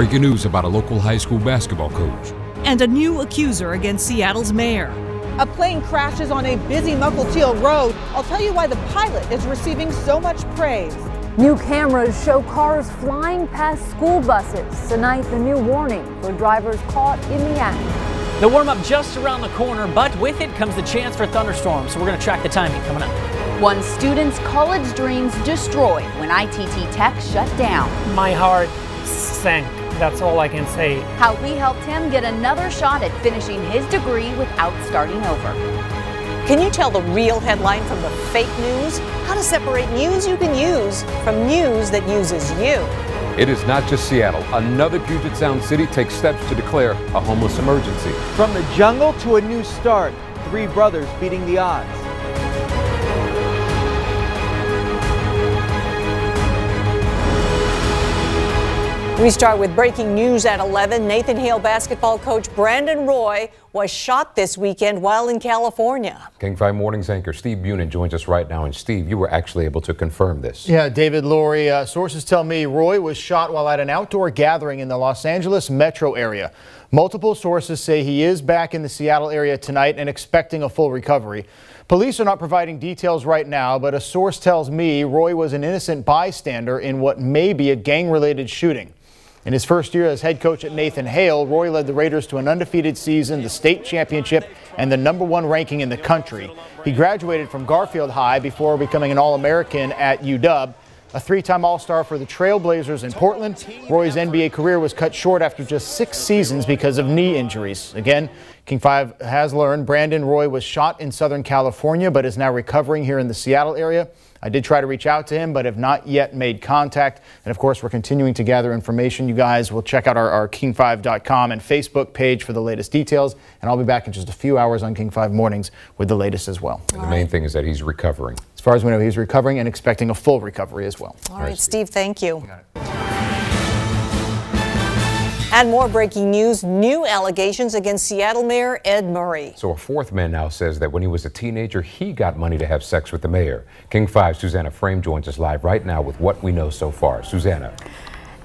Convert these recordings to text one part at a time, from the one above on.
Breaking news about a local high school basketball coach. And a new accuser against Seattle's mayor. A plane crashes on a busy Mukilteo road. I'll tell you why the pilot is receiving so much praise. New cameras show cars flying past school buses. Tonight, the new warning for drivers caught in the act. The warm-up just around the corner, but with it comes the chance for thunderstorms. So we're going to track the timing coming up. One student's college dreams destroyed when ITT Tech shut down. My heart sank. That's all I can say. How we helped him get another shot at finishing his degree without starting over. Can you tell the real headline from the fake news? How to separate news you can use from news that uses you. It is not just Seattle. Another Puget Sound city takes steps to declare a homeless emergency. From the jungle to a new start, 3 brothers beating the odds. We start with breaking news at 11. Nathan Hale basketball coach Brandon Roy was shot this weekend while in California. King 5 Mornings anchor Steve Bunin joins us right now. And Steve, you were actually able to confirm this. Yeah, David, Lori, sources tell me Roy was shot while at an outdoor gathering in the Los Angeles metro area. Multiple sources say he is back in the Seattle area tonight and expecting a full recovery. Police are not providing details right now, but a source tells me Roy was an innocent bystander in what may be a gang-related shooting. In his first year as head coach at Nathan Hale, Roy led the Raiders to an undefeated season, the state championship, and the #1 ranking in the country. He graduated from Garfield High before becoming an All-American at UW. A 3-time All-Star for the Trailblazers in Portland, Roy's NBA career was cut short after just 6 seasons because of knee injuries. Again, King 5 has learned Brandon Roy was shot in Southern California but is now recovering here in the Seattle area. I did try to reach out to him but have not yet made contact. And of course, we're continuing to gather information. You guys will check out our king5.com and Facebook page for the latest details. And I'll be back in just a few hours on King 5 Mornings with the latest as well. And the main thing is that he's recovering. As far as we know, he's recovering and expecting a full recovery as well. All right, Steve, thank you. And more breaking news, new allegations against Seattle Mayor Ed Murray. So a 4th man now says that when he was a teenager, he got money to have sex with the mayor. King 5's Susanna Frame joins us live right now with what we know so far. Susanna.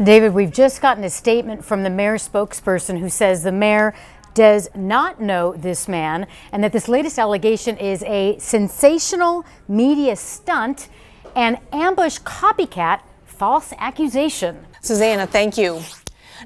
David, we've just gotten a statement from the mayor's spokesperson who says the mayor does not know this man and that this latest allegation is a sensational media stunt and ambush copycat false accusation. Susanna, thank you.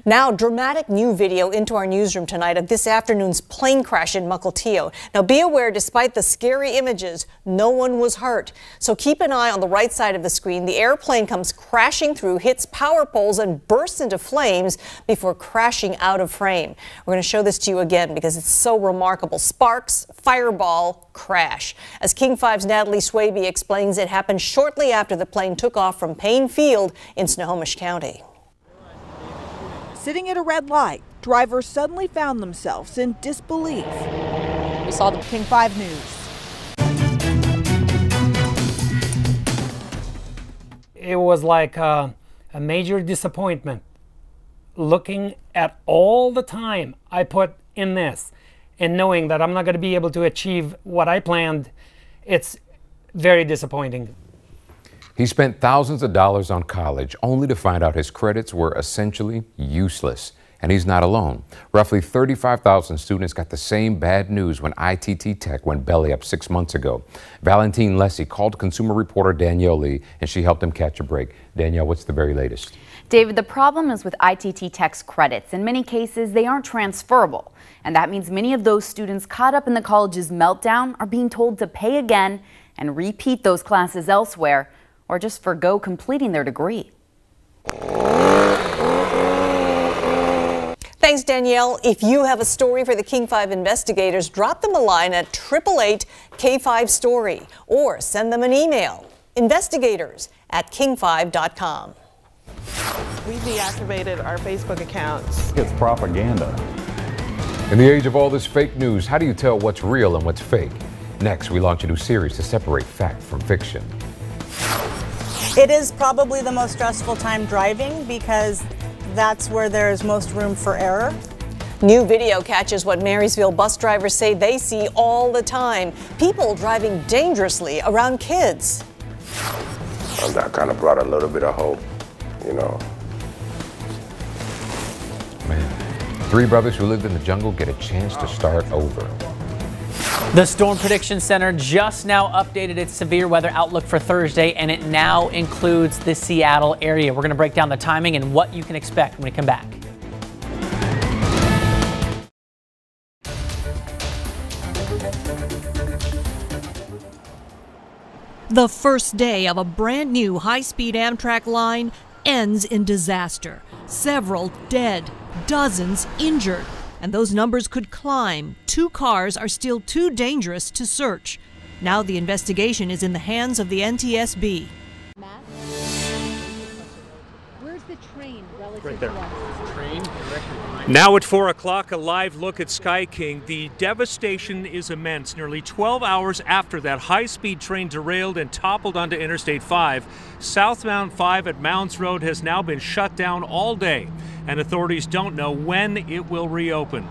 Now, dramatic new video into our newsroom tonight of this afternoon's plane crash in Mukilteo. Now, be aware, despite the scary images, no one was hurt. So keep an eye on the right side of the screen. The airplane comes crashing through, hits power poles, and bursts into flames before crashing out of frame. We're going to show this to you again because it's so remarkable. Sparks, fireball, crash. As King 5's Natalie Swaby explains, it happened shortly after the plane took off from Payne Field in Snohomish County. Sitting at a red light, drivers suddenly found themselves in disbelief. We saw the King 5 News. It was like a major disappointment. Looking at all the time I put in this and knowing that I'm not going to be able to achieve what I planned, it's very disappointing. He spent thousands of dollars on college only to find out his credits were essentially useless. And he's not alone. Roughly 35,000 students got the same bad news when ITT Tech went belly up 6 months ago. Valentine Lessie called consumer reporter Danielle Lee, and she helped him catch a break. Danielle, what's the very latest? David, the problem is with ITT Tech's credits. In many cases, they aren't transferable. And that means many of those students caught up in the college's meltdown are being told to pay again and repeat those classes elsewhere, or just forgo completing their degree. Thanks, Danielle. If you have a story for the King 5 investigators, drop them a line at 888-K5-STORY or send them an email, investigators@king5.com. We deactivated our Facebook accounts. It's propaganda. In the age of all this fake news, how do you tell what's real and what's fake? Next, we launch a new series to separate fact from fiction. It is probably the most stressful time driving because that's where there is most room for error. New video catches what Marysville bus drivers say they see all the time. People driving dangerously around kids. That kind of brought a little bit of hope, you know. Three brothers who lived in the jungle get a chance to start over. The Storm Prediction Center just now updated its severe weather outlook for Thursday, and it now includes the Seattle area. We're going to break down the timing and what you can expect when we come back. The first day of a brand new high-speed Amtrak line ends in disaster. Several dead, dozens injured, and those numbers could climb. 2 cars are still too dangerous to search. Now the investigation is in the hands of the NTSB. Matt? Where's the train relative right there. to us? Train now at 4 o'clock, a live look at Sky King. The devastation is immense. Nearly 12 hours after that high-speed train derailed and toppled onto Interstate 5, southbound 5 at Mounds Road has now been shut down all day, and authorities don't know when it will reopen.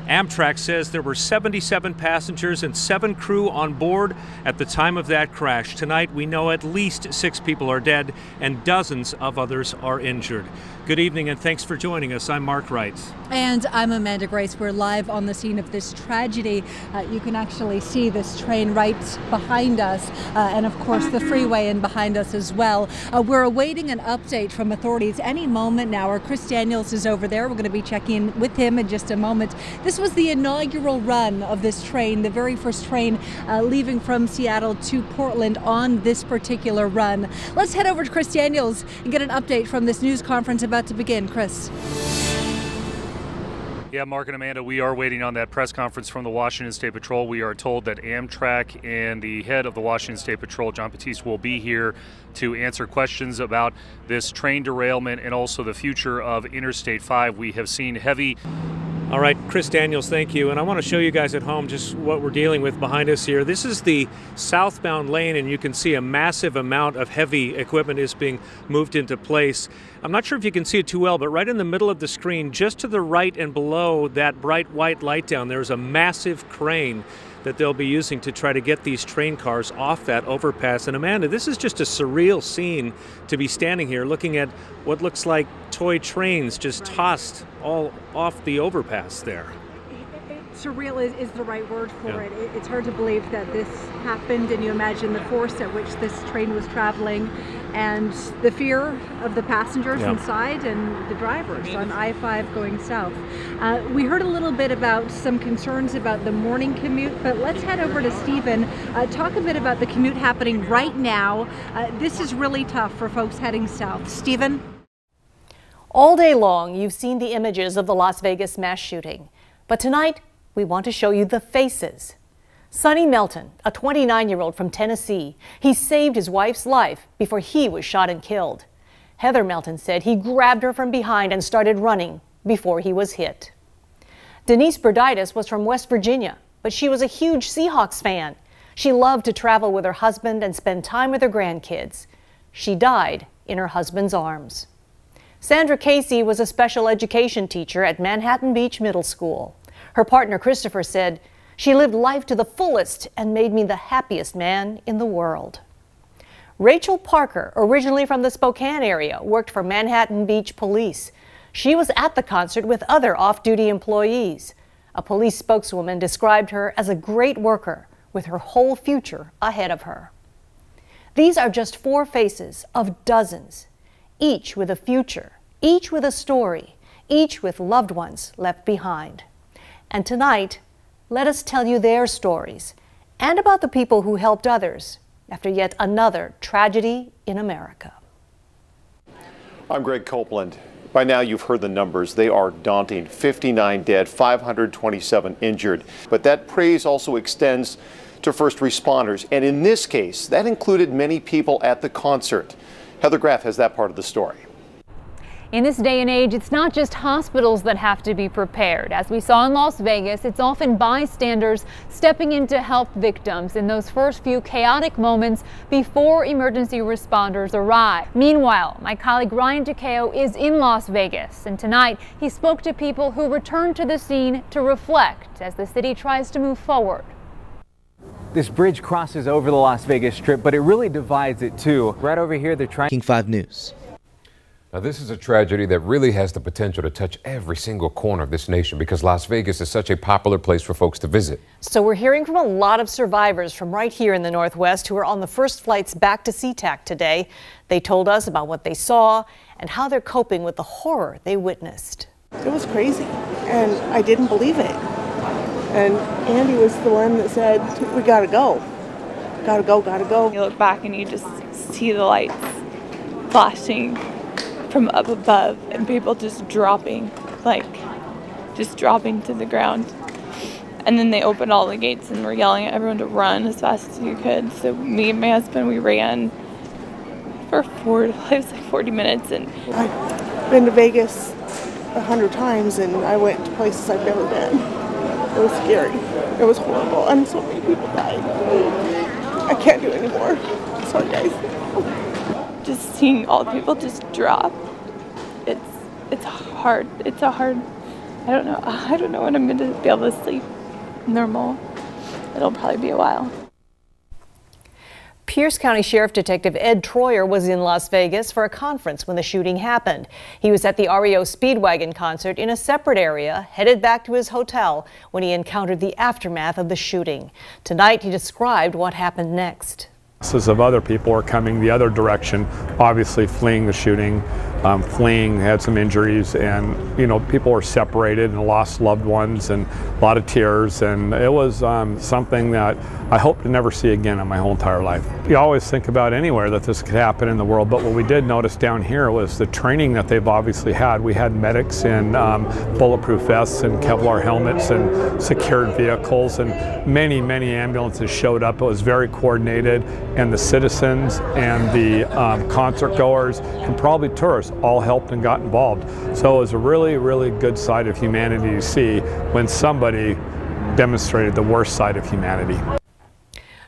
Amtrak says there were 77 passengers and 7 crew on board at the time of that crash. Tonight, we know at least 6 people are dead and dozens of others are injured. Good evening and thanks for joining us. I'm Mark Wright. And I'm Amanda Grace. We're live on the scene of this tragedy. You can actually see this train right behind us and of course the freeway in behind us as well. We're awaiting an update from authorities any moment now. Our Chris Daniels is over there. We're going to be checking with him in just a moment. This was the inaugural run of this train, the very first train leaving from Seattle to Portland on this particular run. Let's head over to Chris Daniels and get an update from this news conference about to begin. Chris. Yeah, Mark and Amanda, we are waiting on that press conference from the Washington State Patrol. We are told that Amtrak and the head of the Washington State Patrol, John Batiste, will be here to answer questions about this train derailment and also the future of Interstate 5. We have seen heavy... All right, Chris Daniels, thank you. And I want to show you guys at home just what we're dealing with behind us here. This is the southbound lane, and you can see a massive amount of heavy equipment is being moved into place. I'm not sure if you can see it too well, but right in the middle of the screen, just to the right and below that bright white light down there is a massive crane that they'll be using to try to get these train cars off that overpass. And Amanda, this is just a surreal scene to be standing here looking at what looks like toy trains just tossed all off the overpass there. Surreal is the right word for it. It's hard to believe that this happened, and you imagine the force at which this train was traveling and the fear of the passengers inside and the drivers on I-5 going south. We heard a little bit about some concerns about the morning commute, but let's head over to Stephen. Talk a bit about the commute happening right now. This is really tough for folks heading south. Stephen? All day long, you've seen the images of the Las Vegas mass shooting. But tonight, we want to show you the faces. Sonny Melton, a 29-year-old from Tennessee, he saved his wife's life before he was shot and killed. Heather Melton said he grabbed her from behind and started running before he was hit. Denise Berditis was from West Virginia, but she was a huge Seahawks fan. She loved to travel with her husband and spend time with her grandkids. She died in her husband's arms. Sandra Casey was a special education teacher at Manhattan Beach Middle School. Her partner Christopher said, "She lived life to the fullest and made me the happiest man in the world." Rachel Parker, originally from the Spokane area, worked for Manhattan Beach Police. She was at the concert with other off-duty employees. A police spokeswoman described her as a great worker with her whole future ahead of her. These are just 4 faces of dozens, each with a future, each with a story, each with loved ones left behind. And tonight, let us tell you their stories and about the people who helped others after yet another tragedy in America. I'm Greg Copeland. By now you've heard the numbers. They are daunting. 59 dead, 527 injured. But that praise also extends to first responders. And in this case, that included many people at the concert. Heather Graff has that part of the story. In this day and age, it's not just hospitals that have to be prepared. As we saw in Las Vegas, it's often bystanders stepping in to help victims in those first few chaotic moments before emergency responders arrive. Meanwhile, my colleague Ryan DeCao is in Las Vegas, and tonight he spoke to people who returned to the scene to reflect as the city tries to move forward. This bridge crosses over the Las Vegas Strip, but it really divides it too. Right over here, they're trying. King 5 News. Now, this is a tragedy that really has the potential to touch every single corner of this nation because Las Vegas is such a popular place for folks to visit. So we're hearing from a lot of survivors from right here in the Northwest who are on the first flights back to SeaTac today. They told us about what they saw and how they're coping with the horror they witnessed. It was crazy, and I didn't believe it. And Andy was the one that said, we gotta go. Gotta go, gotta go. You look back and you just see the lights flashing from up above and people just dropping to the ground. And then they opened all the gates and were yelling at everyone to run as fast as you could. So me and my husband, we ran for 40 minutes. And I've been to Vegas 100 times and I went to places I've never been. It was scary. It was horrible. And so many people died. I can't do it anymore. Sorry, guys. Just seeing all the people just drop. It's hard. It's a hard. I don't know when I'm going to be able to sleep normal. It'll probably be a while. Pierce County Sheriff Detective Ed Troyer was in Las Vegas for a conference when the shooting happened. He was at the REO Speedwagon concert in a separate area, headed back to his hotel when he encountered the aftermath of the shooting. Tonight, he described what happened next. Masses of other people were coming the other direction, obviously fleeing the shooting, had some injuries, and people were separated and lost loved ones, and a lot of tears, and it was something that I hope to never see again in my whole entire life. You always think about anywhere that this could happen in the world, but what we did notice down here was the training that they've obviously had. We had medics in bulletproof vests and Kevlar helmets and secured vehicles, and many ambulances showed up. It was very coordinated, and the citizens and the concert goers and probably tourists all helped and got involved. So it was a really good side of humanity to see when somebody demonstrated the worst side of humanity.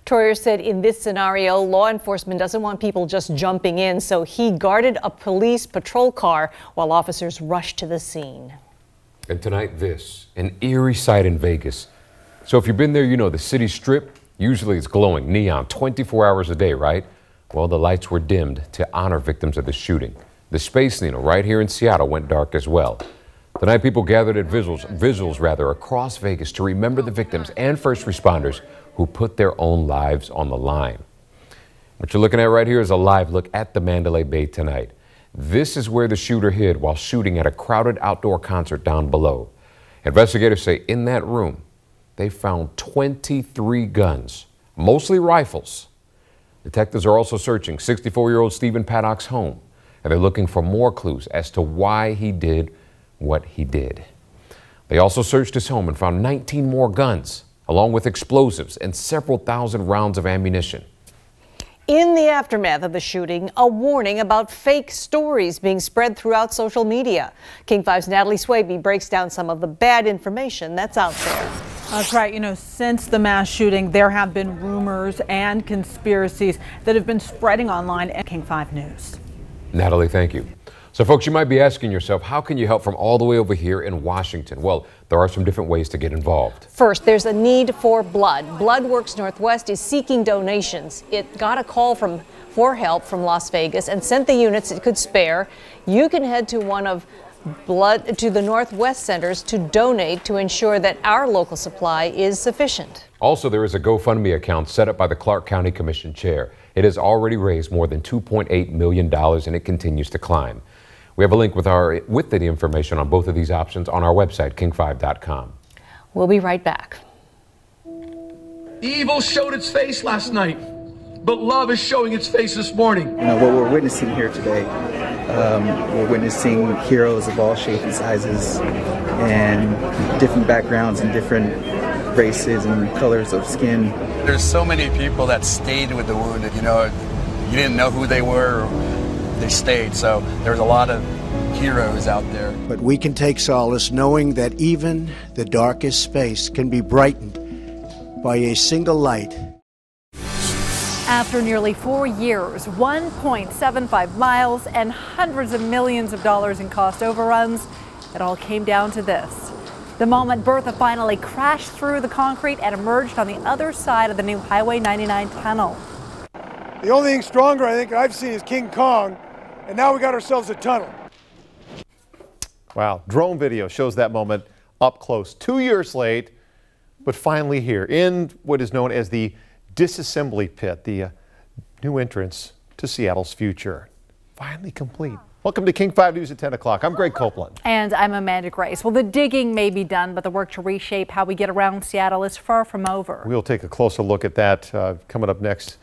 Troyer said in this scenario, law enforcement doesn't want people just jumping in, so he guarded a police patrol car while officers rushed to the scene. And tonight, this, an eerie sight in Vegas. So if you've been there, you know the city strip, usually it's glowing neon 24 hours a day, right? Well, the lights were dimmed to honor victims of the shooting. The Space Needle right here in Seattle went dark as well. Tonight, people gathered at visuals across Vegas to remember the victims and first responders who put their own lives on the line. What you're looking at right here is a live look at the Mandalay Bay tonight. This is where the shooter hid while shooting at a crowded outdoor concert down below. Investigators say in that room, they found 23 guns, mostly rifles. Detectives are also searching 64-year-old Stephen Paddock's home, and they're looking for more clues as to why he did what he did. They also searched his home and found 19 more guns, along with explosives and several thousand rounds of ammunition. In the aftermath of the shooting, a warning about fake stories being spread throughout social media. King 5's Natalie Swaby breaks down some of the bad information that's out there. That's right. Since the mass shooting, there have been rumors and conspiracies that have been spreading online at King 5 News. Natalie, thank you. So folks, you might be asking yourself, how can you help from all the way over here in Washington? Well, there are some different ways to get involved. First, there's a need for blood. BloodWorks Northwest is seeking donations. It got a call for help from Las Vegas and sent the units it could spare. You can head to one of the Northwest centers to donate to ensure that our local supply is sufficient. Also, there is a GoFundMe account set up by the Clark County Commission chair. It has already raised more than $2.8 million and it continues to climb. We have a link with the information on both of these options on our website, king5.com. We'll be right back. Evil showed its face last night, but love is showing its face this morning. What we're witnessing here today, we're witnessing heroes of all shapes and sizes and different backgrounds and different races and colors of skin. There's so many people that stayed with the wounded, you didn't know who they were. They stayed, so there's a lot of heroes out there. But we can take solace knowing that even the darkest space can be brightened by a single light. After nearly 4 years, 1.75 miles, and hundreds of millions of dollars in cost overruns, it all came down to this. The moment Bertha finally crashed through the concrete and emerged on the other side of the new Highway 99 tunnel. The only thing stronger I think I've seen is King Kong, and now we got ourselves a tunnel. Wow, drone video shows that moment up close. 2 years late, but finally here in what is known as the disassembly pit, the new entrance to Seattle's future. Finally complete. Welcome to King 5 News at 10 o'clock. I'm Greg Copeland. And I'm Amanda Grace. Well, the digging may be done, but the work to reshape how we get around Seattle is far from over. We'll take a closer look at that coming up next.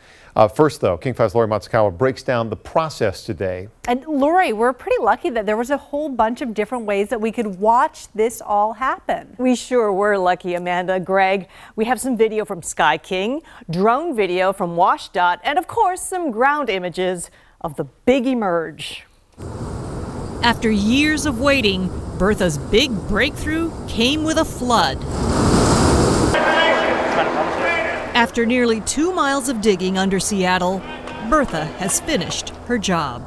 First, though, King 5's Lori Matsukawa breaks down the process today. And Lori, we're pretty lucky that there was a whole bunch of different ways that we could watch this all happen. We sure were lucky, Amanda. Greg, we have some video from Sky King, drone video from WashDOT, and of course, some ground images of the big emerge. After years of waiting, Bertha's big breakthrough came with a flood. After nearly 2 miles of digging under Seattle, Bertha has finished her job.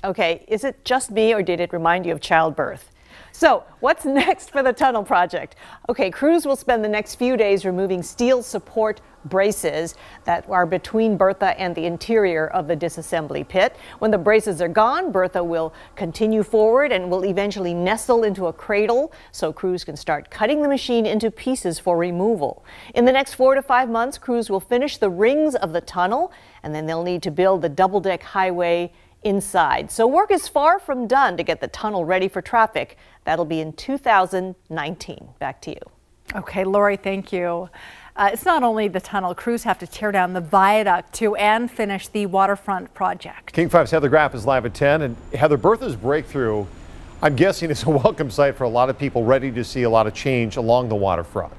Okay, is it just me or did it remind you of childbirth? So, what's next for the tunnel project? Okay, crews will spend the next few days removing steel support braces that are between Bertha and the interior of the disassembly pit. When the braces are gone, Bertha will continue forward and will eventually nestle into a cradle so crews can start cutting the machine into pieces for removal. In the next 4 to 5 months, crews will finish the rings of the tunnel, and then they'll need to build the double-deck highway inside. So work is far from done to get the tunnel ready for traffic. That'll be in 2019. Back to you. Okay, Lori, thank you. It's not only the tunnel. Crews have to tear down the viaduct too and finish the waterfront project. King 5's Heather Graff is live at 10. And Heather, Bertha's breakthrough, I'm guessing, is a welcome sight for a lot of people ready to see a lot of change along the waterfront.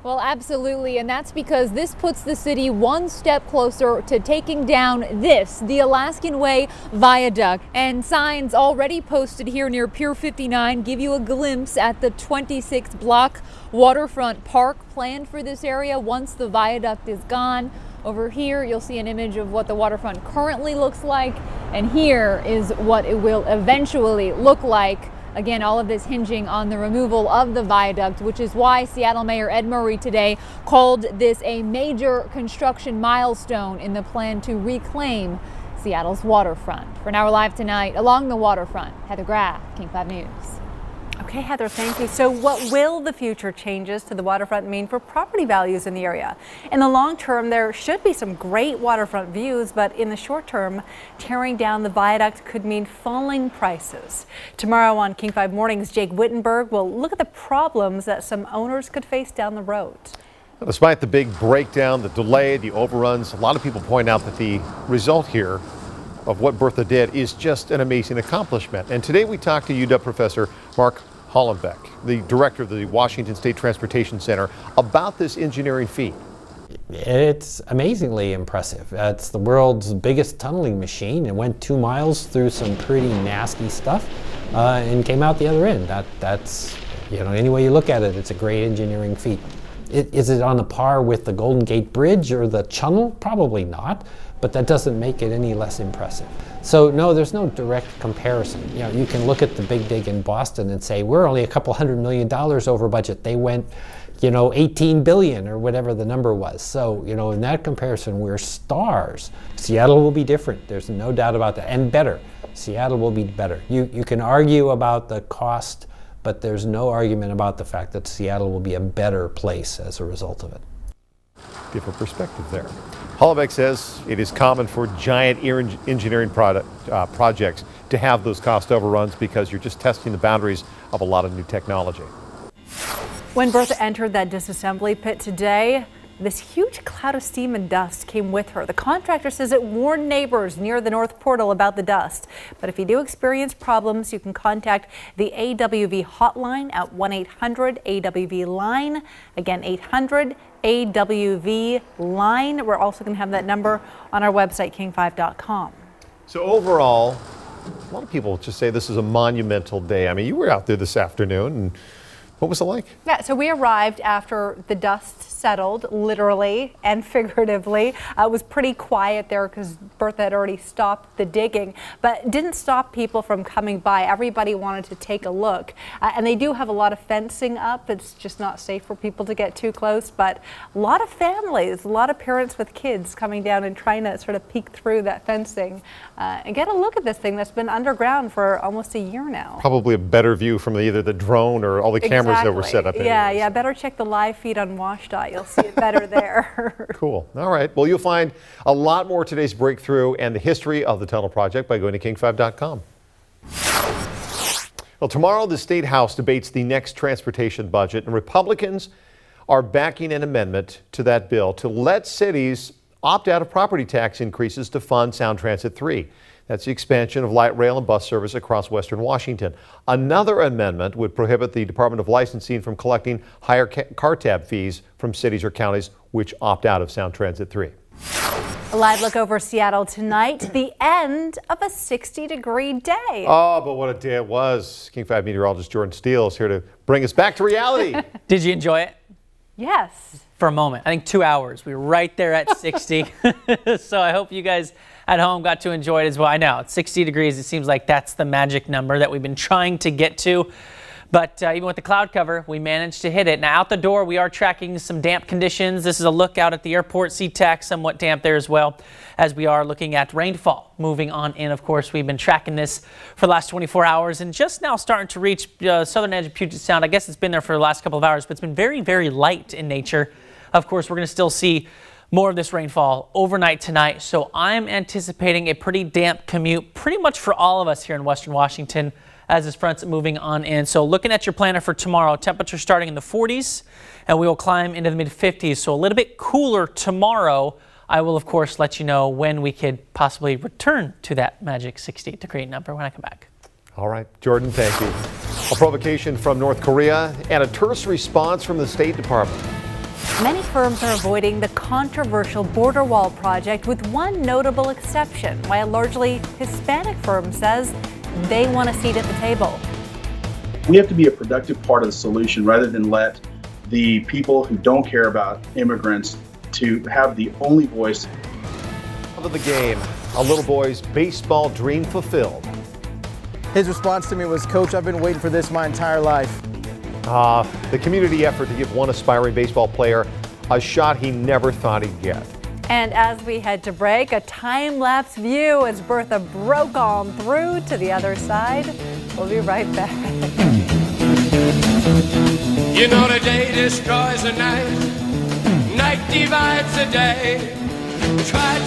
Well, absolutely, and that's because this puts the city one step closer to taking down the Alaskan Way Viaduct. And signs already posted here near Pier 59 give you a glimpse at the 26 block waterfront park planned for this area once the viaduct is gone. Over here, you'll see an image of what the waterfront currently looks like, and here is what it will eventually look like. Again, all of this hinging on the removal of the viaduct, which is why Seattle Mayor Ed Murray today called this a major construction milestone in the plan to reclaim Seattle's waterfront. For now, we're live tonight along the waterfront. Heather Graff, King 5 News. Okay, Heather, thank you. So what will the future changes to the waterfront mean for property values in the area? In the long term, there should be some great waterfront views, but in the short term, tearing down the viaduct could mean falling prices. Tomorrow on King 5 Mornings, Jake Wittenberg will look at the problems that some owners could face down the road. Despite the big breakdown, the delay, the overruns, a lot of people point out that the result here of what Bertha did is just an amazing accomplishment. And today we talked to UW professor Mark Hollenbeck, the director of the Washington State Transportation Center, about this engineering feat. It's amazingly impressive. It's the world's biggest tunneling machine. It went 2 miles through some pretty nasty stuff and came out the other end. That's, you know, any way you look at it, it's a great engineering feat. Is it on a par with the Golden Gate Bridge or the Channel? Probably not, but that doesn't make it any less impressive. So no, there's no direct comparison. You know, you can look at the big dig in Boston and say, we're only a couple $100 million over budget. They went, you know, 18 billion or whatever the number was. So, you know, in that comparison, we're stars. Seattle will be different. There's no doubt about that, and better. Seattle will be better. You can argue about the cost, but there's no argument about the fact that Seattle will be a better place as a result of it. Different perspective there. Hollenbeck says it is common for giant engineering projects to have those cost overruns because you're just testing the boundaries of a lot of new technology. When Bertha entered that disassembly pit today, this huge cloud of steam and dust came with her. The contractor says it warned neighbors near the north portal about the dust. But if you do experience problems, you can contact the AWV hotline at 1-800-AWV-LINE. Again, 800-AWV-LINE. We're also going to have that number on our website, king5.com. So overall, a lot of people just say this is a monumental day. I mean, you were out there this afternoon, and What was it like? Yeah, so we arrived after the dust settled, literally and figuratively. It was pretty quiet there because Bertha had already stopped the digging, but didn't stop people from coming by. Everybody wanted to take a look. And they do have a lot of fencing up. It's just not safe for people to get too close, but a lot of families, a lot of parents with kids coming down and trying to sort of peek through that fencing and get a look at this thing that's been underground for almost a year now. Probably a better view from either the drone or all the cameras that were set up. Yeah, better check the live feed on WashDOT. You'll see it better there. Cool. All right. Well, you'll find a lot more of today's breakthrough and the history of the tunnel project by going to king5.com. Well, tomorrow the State House debates the next transportation budget, and Republicans are backing an amendment to that bill to let cities opt out of property tax increases to fund Sound Transit 3. That's the expansion of light rail and bus service across western Washington. Another amendment would prohibit the Department of Licensing from collecting higher car tab fees from cities or counties which opt out of Sound Transit 3. A live look over Seattle tonight, the end of a 60-degree day. Oh, but what a day it was. King 5 meteorologist Jordan Steele is here to bring us back to reality. Did you enjoy it? Yes. For a moment. I think 2 hours. We were right there at 60. So I hope you guys at home got to enjoy it as well. I know it's 60 degrees. It seems like that's the magic number that we've been trying to get to. But even with the cloud cover, we managed to hit it. Now out the door, we are tracking some damp conditions. This is a look out at the airport. SeaTac, somewhat damp there as well, as we are looking at rainfall moving on in. Of course, we've been tracking this for the last 24 hours and just now starting to reach southern edge of Puget Sound. I guess it's been there for the last couple of hours, but it's been very, very light in nature. Of course, we're going to still see more of this rainfall overnight tonight. So I'm anticipating a pretty damp commute pretty much for all of us here in western Washington as this front's moving on in. So looking at your planner for tomorrow, temperature starting in the 40s and we will climb into the mid 50s. So a little bit cooler tomorrow. I will, of course, let you know when we could possibly return to that magic 60-degree number when I come back. All right, Jordan, thank you. A provocation from North Korea and a terse response from the State Department. Many firms are avoiding the controversial border wall project with one notable exception, why a largely Hispanic firm says they want a seat at the table. We have to be a productive part of the solution rather than let the people who don't care about immigrants to have the only voice. Of the game, a little boy's baseball dream fulfilled. His response to me was, "Coach, I've been waiting for this my entire life." The community effort to give one aspiring baseball player a shot he never thought he'd get. And as we head to break, a time-lapse view as Bertha broke on through to the other side. We'll be right back. You know the day destroys the night, night divides the day. Try